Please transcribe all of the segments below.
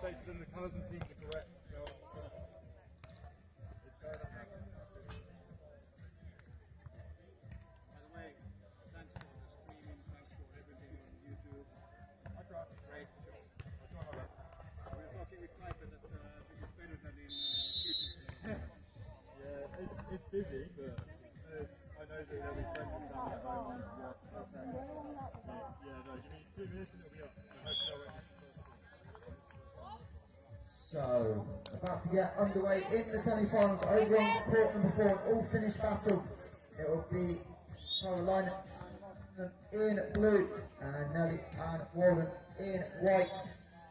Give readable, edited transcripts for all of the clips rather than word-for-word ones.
say to them the colours and teams are correct. It's busy, but I know that there'll be friends and family at home on yeah, no, give me 2 minutes and it'll be up. So, about to get underway in the semi-finals over on court number 4, an all-finished battle. It will be Carolina in blue and Nelly and Walden in white.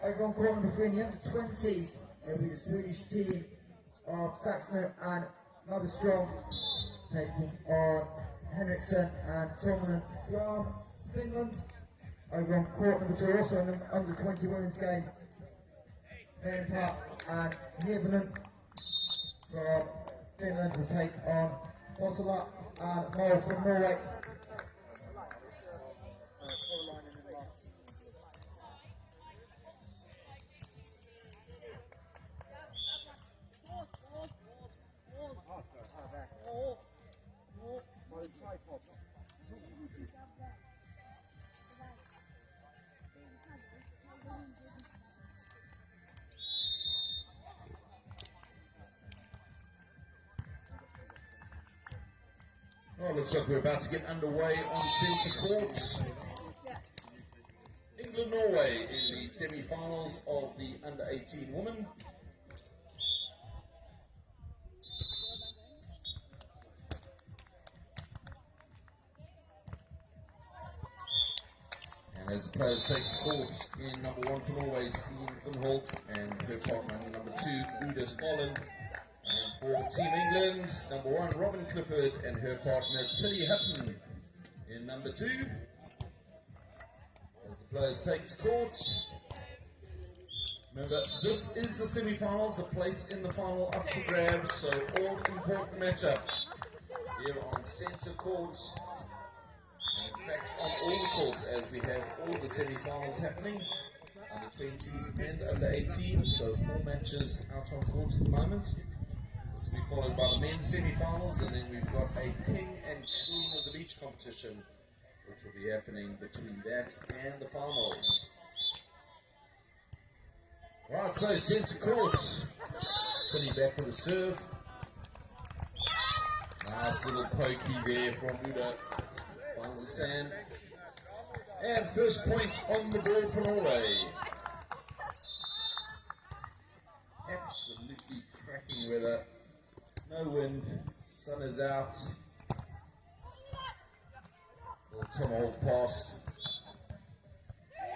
Over on court number 3 in the under-20s, it will be the Swedish team of Saxon and Mother Strong taking on Henriksson and Tormanen from Finland. Over on court number 2, also in the under-20 women's game, Finholth and Hutton from Finland will take on Bosala and Mo from Norway. Well, looks like we're about to get underway on centre court. England-Norway in the semi-finals of the under-18 women. And as the players take to court, in number 1 for Norway, Finholth, and her partner in number 2, Skarlund. And for Team England, number 1, Robin Clifford, and her partner, Tilly Hutton, in number 2. As the players take to court, remember, this is the semi-finals, a place in the final up for grabs, so all important matchup here on centre court. And in fact, on all the courts, as we have all the semi-finals happening, under 20s and under 18, so 4 matches out on court at the moment. This will be followed by the men's semi-finals, and then we've got a King and Queen of the Beach competition, which will be happening between that and the finals. Right, so centre court. Tilly back with a serve. Nice little pokey there from Uda. Finds the sand. And first point on the board for Norway. Absolutely cracking weather. No wind, sun is out. Little tomahawk pass.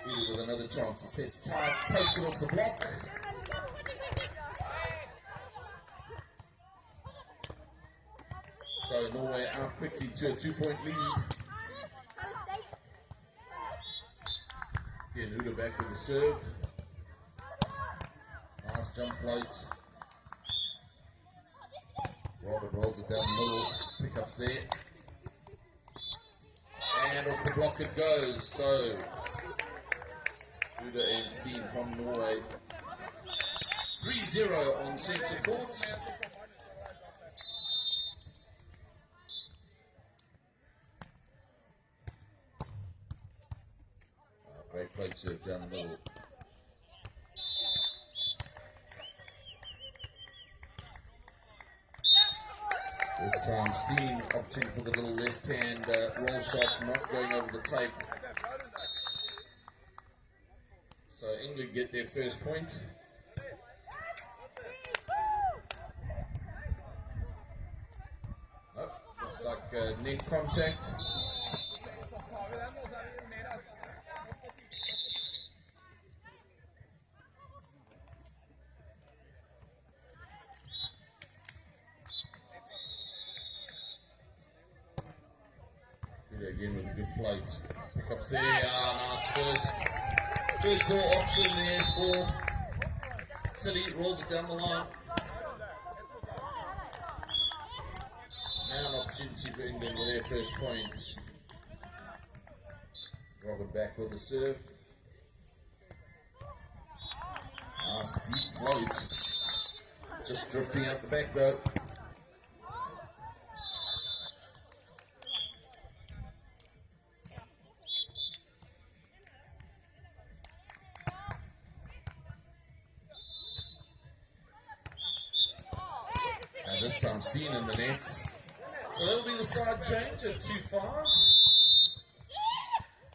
Uda with another chance. He sets tight, pokes it off the block. So Norway out quickly to a 2-point lead. Again, Uda back with the serve. Nice jump float. Robert rolls it down the middle. Pickups there. And off the block it goes. So Uda and Steen from Norway. 3-0 on centre court. Great float serve down the middle. This time Steen opting for the little left hand roll shot, not going over the tape. So England get their first point. Nope, looks like neck contact. Again with a good float. Pickups there. Nice first ball option there for Tilly. Rolls it down the line. Now an opportunity for England with their first point. Robin back with the serve. Nice deep float. Just drifting out the back though. And this time Steen in the net. So that'll be the side change at 2-5.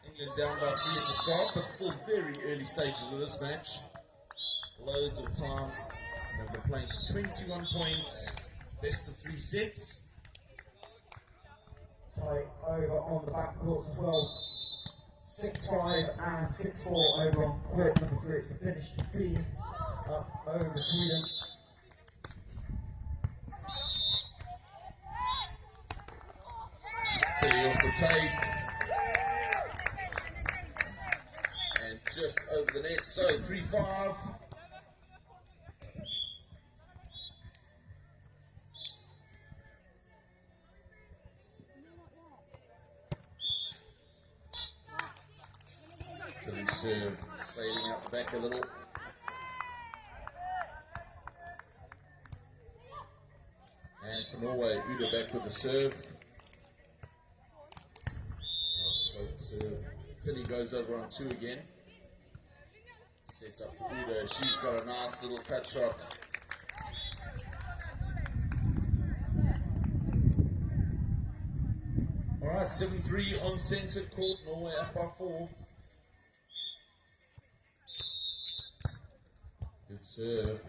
England down by 3 at the start, but still very early stages of this match. Loads of time. And we're playing to 21 points, best of 3 sets. Play over on the back court as well. 6-5 and 6-4 over on court number 3. It's the Finnish team up over Sweden. Tilly off the tape. And just over the net, so 3-5. Tilly serve, sailing out the back a little. And for Norway, Uda back with the serve. Tilly goes over on 2 again. Sets up for Uda. She's got a nice little cut shot. Alright, 7-3 on centre court. Norway up by 4. Good serve.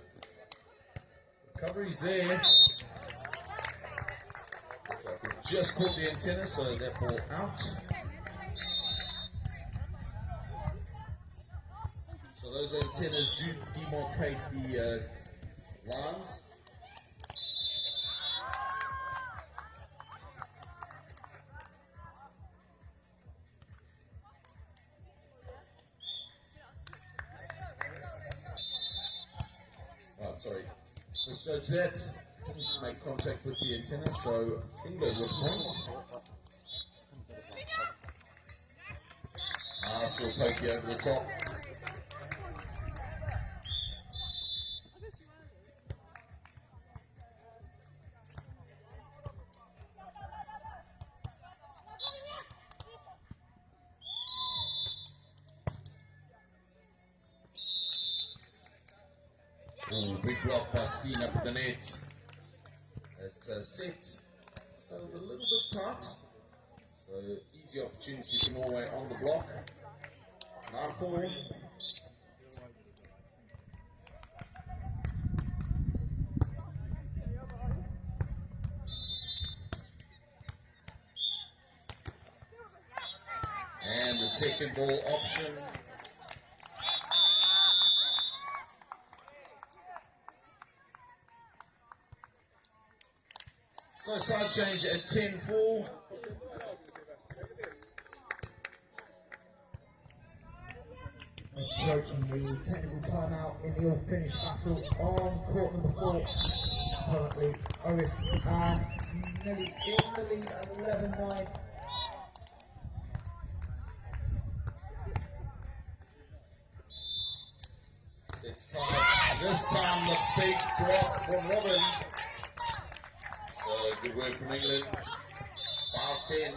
Recovery's there. Just caught the antenna, so that ball out. So those antennas do demarcate the lines. Oh, sorry. So that didn't make contact with the antenna, so England with points. Still pokey over the top. Ooh, big block by Steen up at the net. It's set, so a little bit tight. So easy opportunity for Norway on the block. 9-4. And the second ball option. So side change at 10-4. Approaching the technical timeout in the all-Finnish battle on court number 4. Currently, Oris and Nelly in the lead at 11-9. It's tight. This time the big block from Robin. So good work from England. 5-10.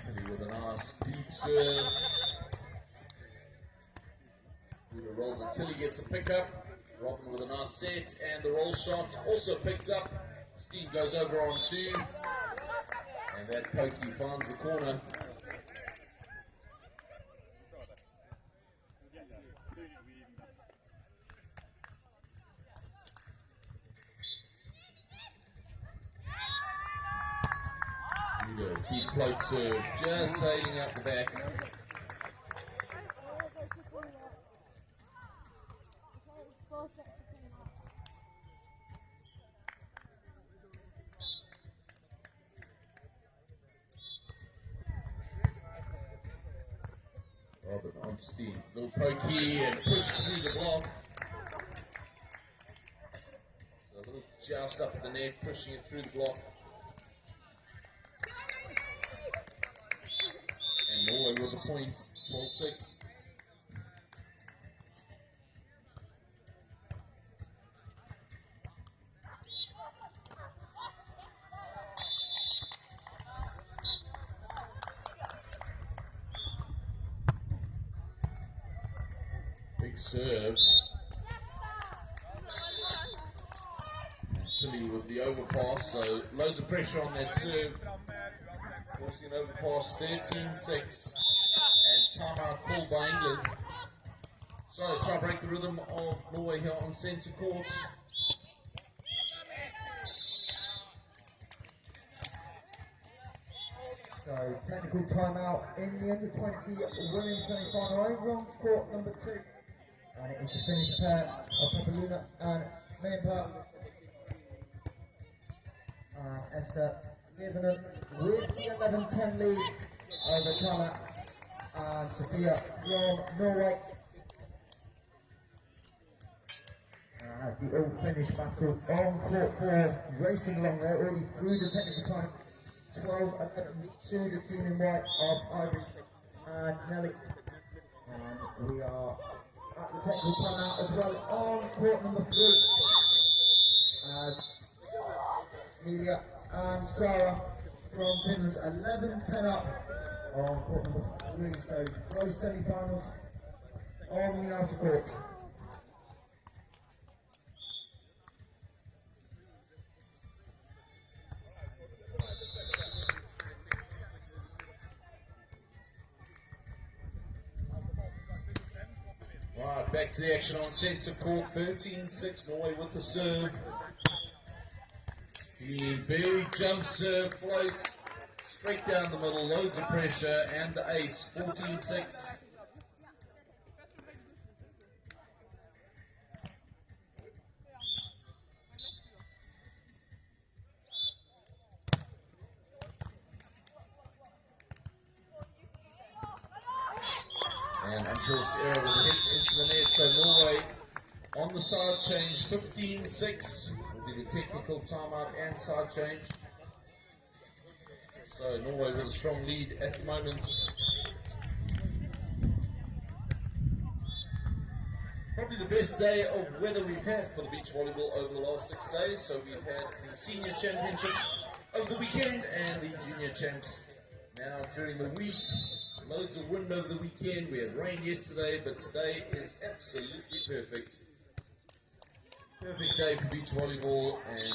Tilly with a nice deep serve. Uda rolls it. Tilly gets a pickup. Robin with a nice set, and the roll shot also picked up. Steve goes over on 2, and that pokey finds the corner. Deep float serve, just sailing out the back. Robin on Steen, little pokey and push through the block. So a little joust up the net, pushing it through the block. with the point, 12-6. Big serve. Actually with the overpass, so loads of pressure on that serve. Forcing an overpass, 13-6. And timeout called by England. So try to break the rhythm of Norway here on centre court. So technical timeout in the under 20 women's semi-final over on court number 2. And it is the Finnish pair of Papaluna and Meempa. Esther Givenham with the 11-10 lead over Tala and Sophia from Norway. As the all-Finnish battle on court 4, racing along there, already through the technical time. 12-11 to the team in white of Irish and Nelly. And we are at the technical timeout as well on court number 3. As Amelia and Sarah from Finland, 11-10 up on court number 3. So close semi-finals on the outer courts. Right, back to the action on centre court, 13-6, Norway with the serve. Steve, big jump serve, floats straight down the middle, loads of pressure, and the ace, 14-6. And unforced error with the hits into the net, so Norway on the side change, 15-6 will be the technical timeout and side change. So Norway with a strong lead at the moment. Probably the best day of weather we've had for the beach volleyball over the last 6 days. So we've had the senior championships over the weekend and the junior champs now during the week. Loads of wind over the weekend. We had rain yesterday, but today is absolutely perfect. Perfect day for beach volleyball and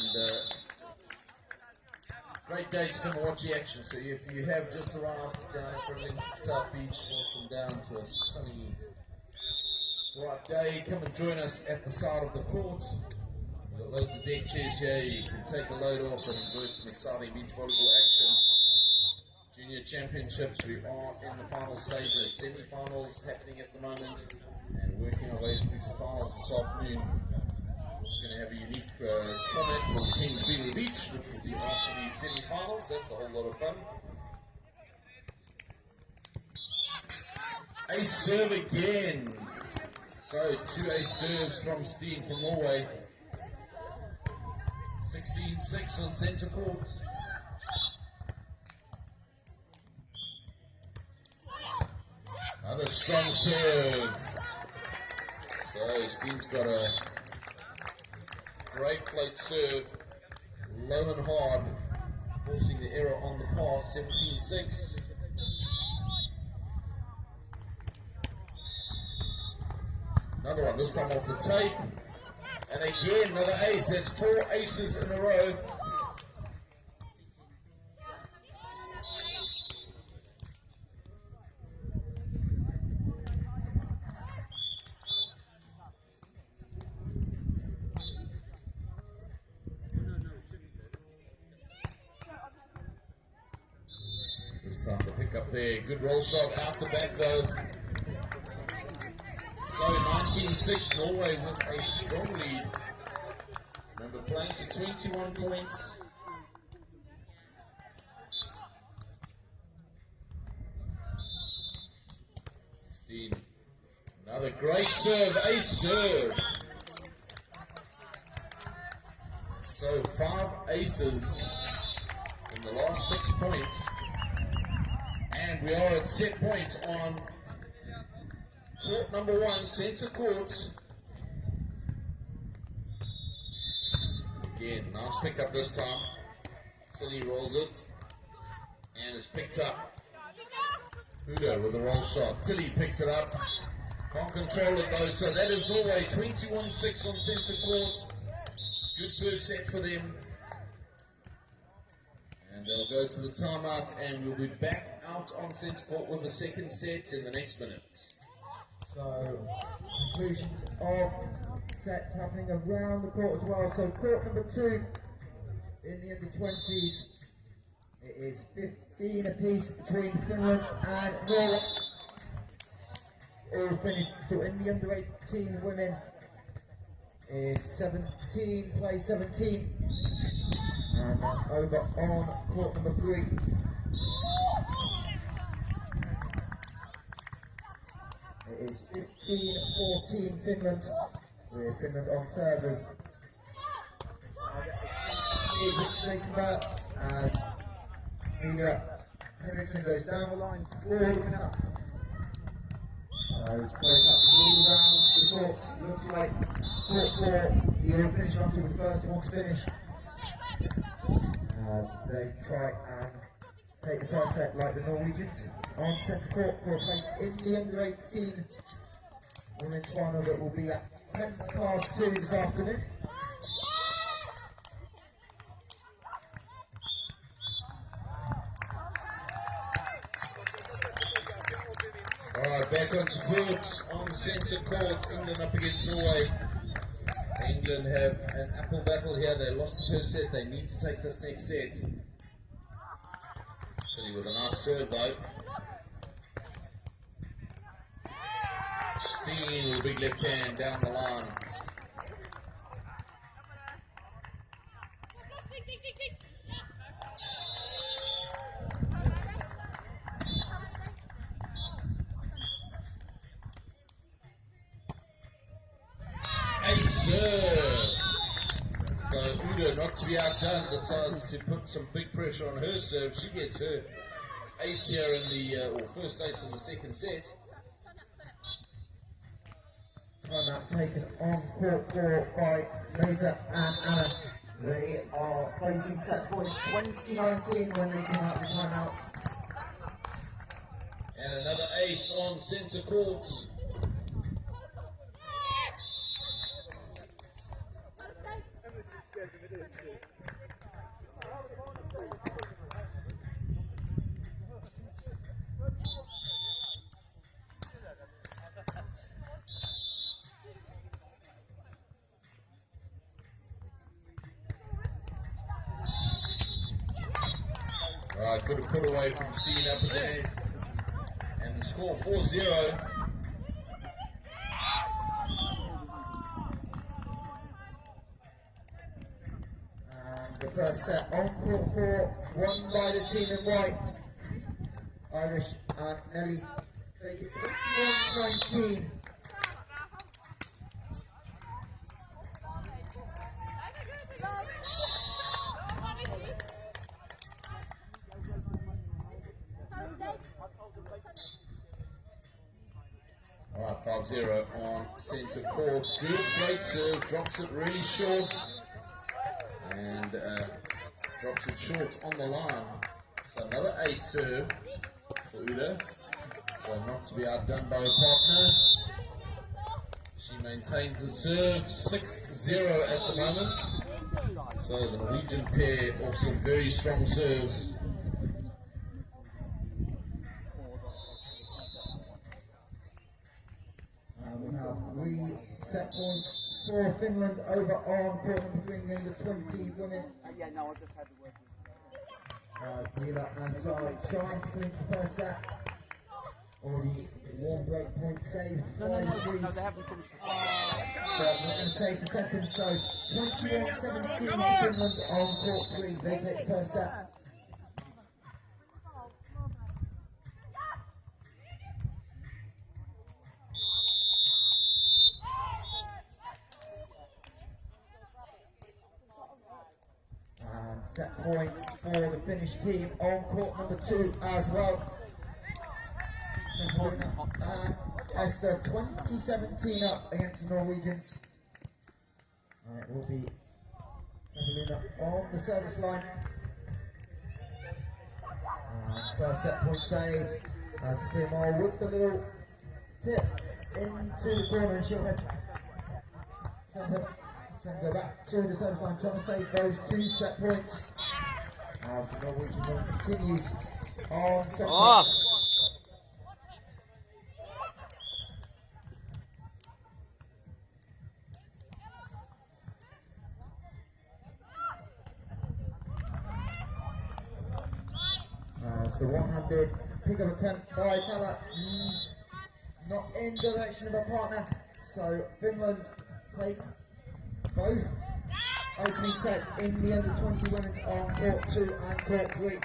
great day to come and watch the action. So if you have just arrived down at Bridlington South Beach, welcome down to a sunny, bright day. Come and join us at the side of the court. We've got loads of deck chairs here. You can take a load off and enjoy some exciting beach volleyball action. Junior championships, we are in the final stage. There's semi-finals happening at the moment and working our way through to finals this afternoon. We're just going to have a unique format called Team Freely Beach, which will be after the semi-finals. That's a whole lot of fun. Ace serve again. So 2 ace serves from Steen from Norway. 16-6 on centre courts. Another strong serve. So Steen's got a great float serve, low and hard, forcing the error on the pass, 17-6. Another one, this time off the tape. And again, another ace. That's 4 aces in a row. Time to pick up there. Good roll shot out the back though. So 19-6, Norway with a strong lead. Remember, playing to 21 points. Steen, another great serve, ace serve. So 5 aces in the last 6 points. And we are at set point on court number 1, centre court. Again, nice pick up this time. Tilly rolls it. And it's picked up. Huda with a roll shot. Tilly picks it up. Can't control it though, so that is Norway 21-6 on centre court. Good first set for them. And they'll go to the timeout, and we'll be back out on centre court with the second set in the next minute. So, conclusions of sets happening around the court as well. So, court number 2 in the under-20s. It is 15 apiece between Finland and Norway. All finished. So, in the under-18 women is 17, play 17. And over on court number 3. It is 15-14 Finland, with Finland on servers. Which they convert as Mila Henriksen goes down the line forward up. So close up all around the courts. Looks like court 4, the all finish after the first one to finish. As they try and take the first set like the Norwegians on centre court for a place in the under-18 women's final that will be at 2:10 this afternoon. Alright, back onto court, on centre court, England up against Norway. England have an apple battle here. They lost the first set. They need to take this next set. City with a nice serve though. Steen with a big left hand down the line. So Udo, not to be outdone, decides to put some big pressure on her serve. She gets her ace here in the, or first ace in the second set. Timeout taken on court 4 by Nevza and Anna. They are placing set point 2019 when they come out of the timeout. And another ace on centre court. Right, good put away from Steen up there. And the score 4-0. And the first set on court 4, won by the team in white. Irish and Nelly take it 21-19. Alright, 5-0 on centre court. Good float serve, drops it really short. And drops it short on the line. So another ace serve for Uda. So not to be outdone by her partner. She maintains the serve 6-0 at the moment. So the Norwegian pair off some very strong serves. We have 3 set points for Finland over on court number 3 in the 20 women. Yeah, no, I just had the word. Mila and Zara trying to win the first set. Already 1 break point saved by the Swedes. No, they haven't finished. But not going to save the second, so 21-17 Finland on court 3. They take the first set. And set points for the Finnish team on court number 2 as well. Ulster 2017 up against the Norwegians. And it will be Evelina on the service line. First set point saved. Sophia Moore with the little tip into the corner, and she'll head send her back to the service line, trying to save those 2 set points. As the Norwegian ball continues on set point. The one-handed pick-up attempt by Tala, not in direction of her partner. So Finland take both opening sets in the under-20 women's on court 2 and court 3.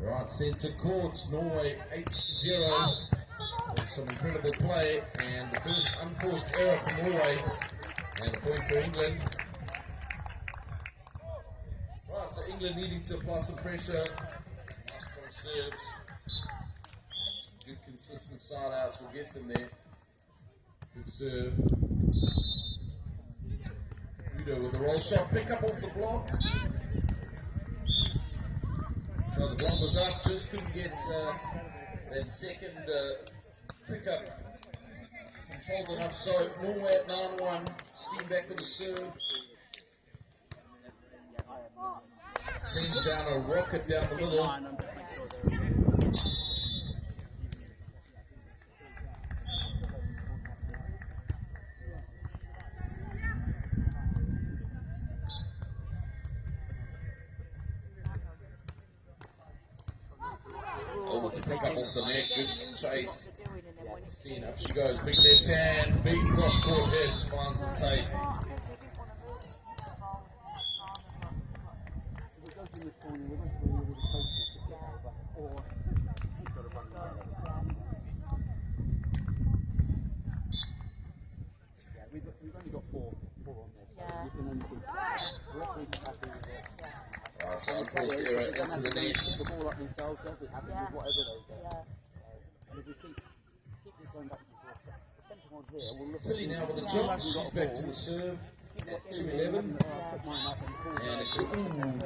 Right, centre courts, Norway 8-0 with some incredible play, and the first unforced error for Norway, and a point for England. Right, so England needing to apply some pressure. Nice point serves. Some good consistent side outs will get them there. Good serve. Udo with the roll shot, pick up off the block. So the block was up, just couldn't get that second pickup controlled enough. So Norway at 9-1, steam back with the serve. Sends down a rocket down the middle. To pick up off the net, good chase. Christine, up she goes, big left hand, big cross court hits, finds the tape. We've only got four on there, so we can only do Right, so unforced error into the net. the ball up themselves, they'll be happy with whatever they get. And if we keep this going back and forth, the centre one here will look. Tilly now with the chance, she's back to the serve at 2-11. And it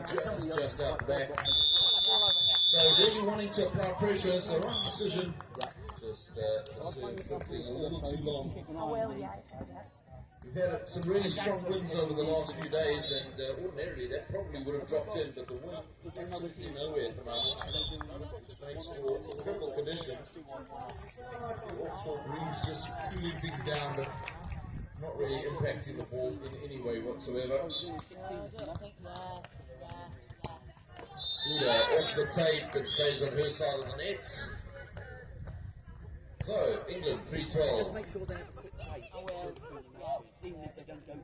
just out the back. So really wanting to apply pressure, so right decision. Just the serve drifting a little too long. We've had some really strong winds over the last few days, and ordinarily that probably would have dropped in, but the wind is absolutely nowhere at the moment, which makes for incredible conditions. Slightly offshore breeze, just cooling things down, but not really impacting the ball in any way whatsoever. Uda off the tape, but stays on her side of the net. So, England 3-12. Make sure they have a quick play. Even if they don't go to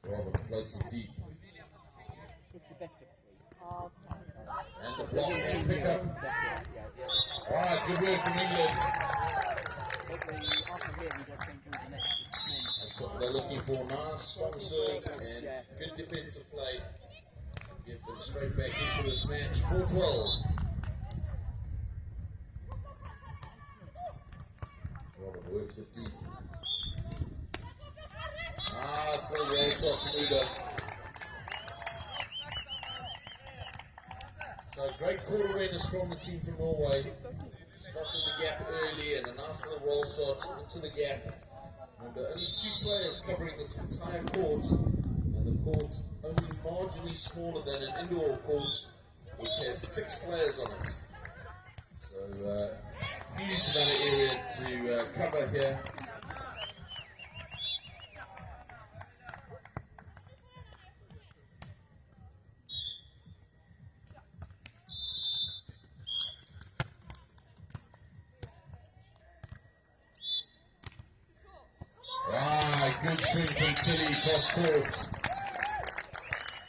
Robert floats it deep. it's the best of And the block and pick up. Alright, good work from England. That's what they're looking for. Nice, strong serves and good defensive play. Get them straight back into this match. 4-12. Robert works it deep. Still roll shot from Uda. So great court awareness from the team from Norway. Spotted the gap early and a nice little roll shot into the gap. Remember, only 2 players covering this entire court, and the court only marginally smaller than an indoor court, which has 6 players on it. So, huge amount of area to cover here. good swing from Tilly cross court.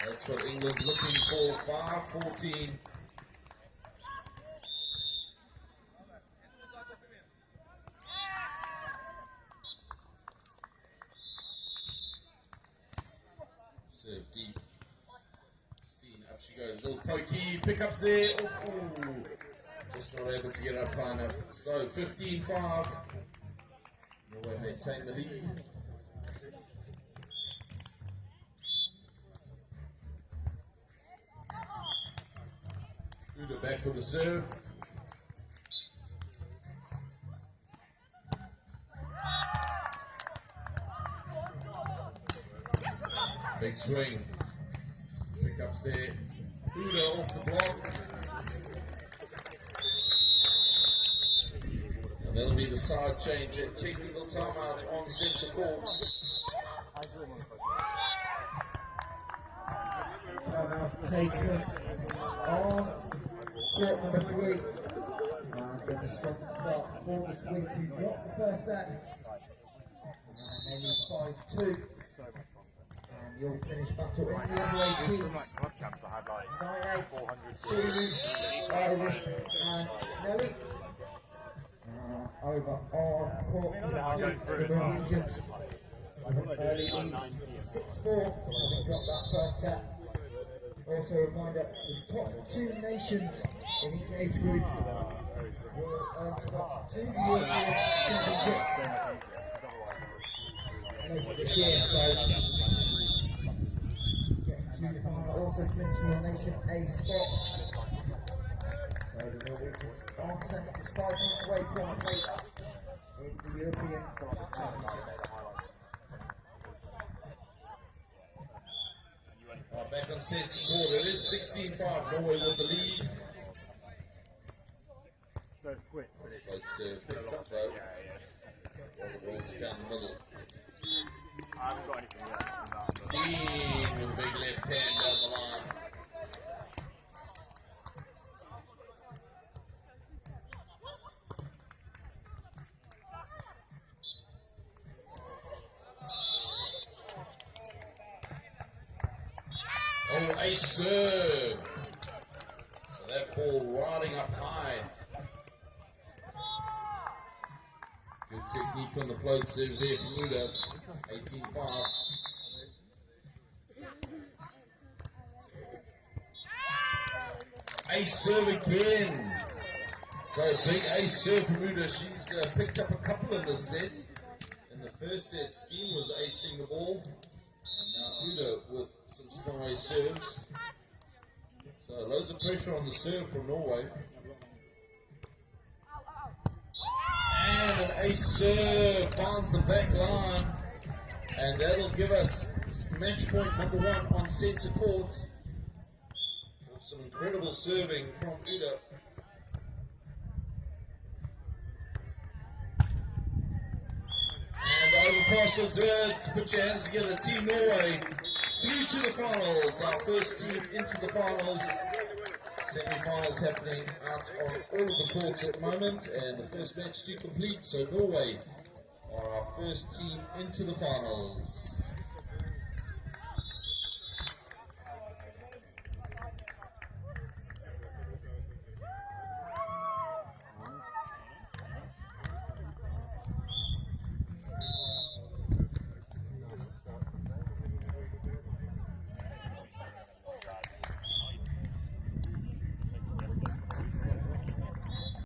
That's what England's looking for. 5-14. Serve deep. Steen, up she goes. Little pokey. Pickups there. Ooh. Just not able to get up high enough. So 15-5. Norway maintain the lead. Uda back for the serve. Big swing. Pickups there. Uda off the block. And that'll be the side change. Technical timeout on centre court. Timeout taken on court number 3. There's a strong start for the Swing to drop the first set. And they need 5-2. And you'll finish battle in the under-18s. 9-8 to Irish and Nelly. Over on court number 2, the Norwegians. Early lead 6-4, having dropped that first set. Also a reminder, the top 2 nations in each age group will earn spots to the European Championships later this year, so getting to the final, also clinching your Nation A spot. So the Norwegians on second, just 5 points away from a place in the European Championship. Back on centre court, it is 16-5, Norway with the lead. So quick. Right serve, picked up though. All the balls down the middle. I haven't got anything yet. Steen with a big left hand down the line. Oh, ace serve. So that ball riding up high. Good technique on the float serve there from Uda. 18-5. Ace serve again. So big ace serve from Uda. She's picked up a couple in this set. In the first set, Steen was acing the ball. And now Uda with some strong ace serves. So loads of pressure on the serve from Norway. And an ace serve finds the back line. And that'll give us match point number 1 on centre court. Some incredible serving from Uda. And over Parcel Dirt, put your hands together, Team Norway. Through to the finals, our first team into the finals. Semi-finals happening out on all of the courts at the moment, and the first match to complete. So Norway are our first team into the finals.